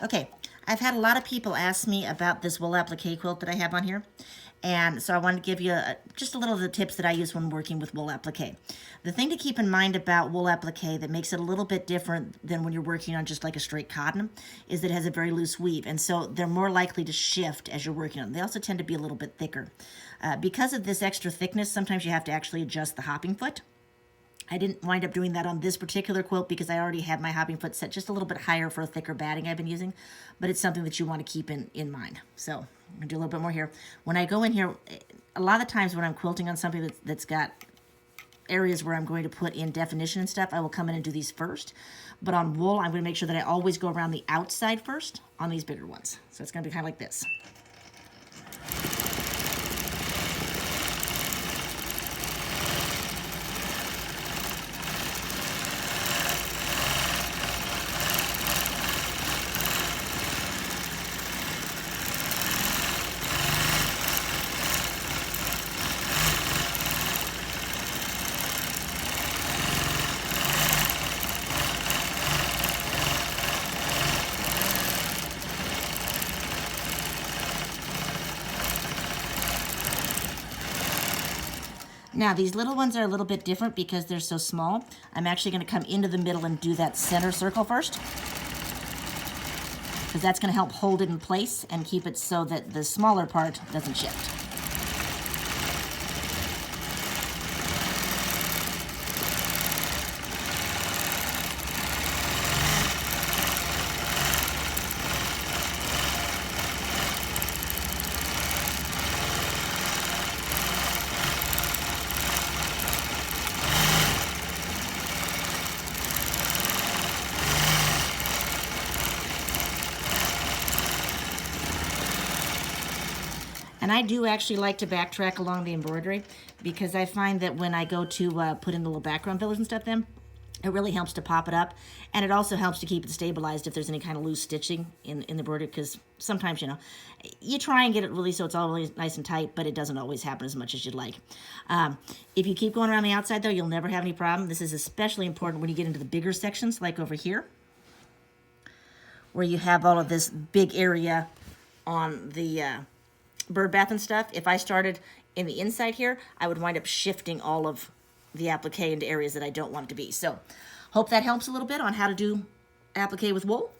Okay, I've had a lot of people ask me about this wool applique quilt that I have on here. And so I wanted to give you just a little of the tips that I use when working with wool applique. The thing to keep in mind about wool applique that makes it a little bit different than when you're working on just like a straight cotton is that it has a very loose weave. And so they're more likely to shift as you're working on them. They also tend to be a little bit thicker. Because of this extra thickness, sometimes you have to actually adjust the hopping foot. I didn't wind up doing that on this particular quilt because I already had my hopping foot set just a little bit higher for a thicker batting I've been using, but it's something that you want to keep in mind. So I'm going to do a little bit more here. When I go in here, a lot of times when I'm quilting on something that's got areas where I'm going to put in definition and stuff, I will come in and do these first. But on wool, I'm going to make sure that I always go around the outside first on these bigger ones. So it's going to be kind of like this. Now, these little ones are a little bit different because they're so small. I'm actually going to come into the middle and do that center circle first, because that's going to help hold it in place and keep it so that the smaller part doesn't shift. And I do actually like to backtrack along the embroidery because I find that when I go to put in the little background fillers and stuff then, it really helps to pop it up. And it also helps to keep it stabilized if there's any kind of loose stitching in the embroidery, because sometimes, you try and get it really so it's all really nice and tight, but it doesn't always happen as much as you'd like. If you keep going around the outside though, you'll never have any problem. This is especially important when you get into the bigger sections, like over here, where you have all of this big area on the bird bath and stuff. If I started in the inside here, I would wind up shifting all of the applique into areas that I don't want it to be. So hope that helps a little bit on how to do applique with wool.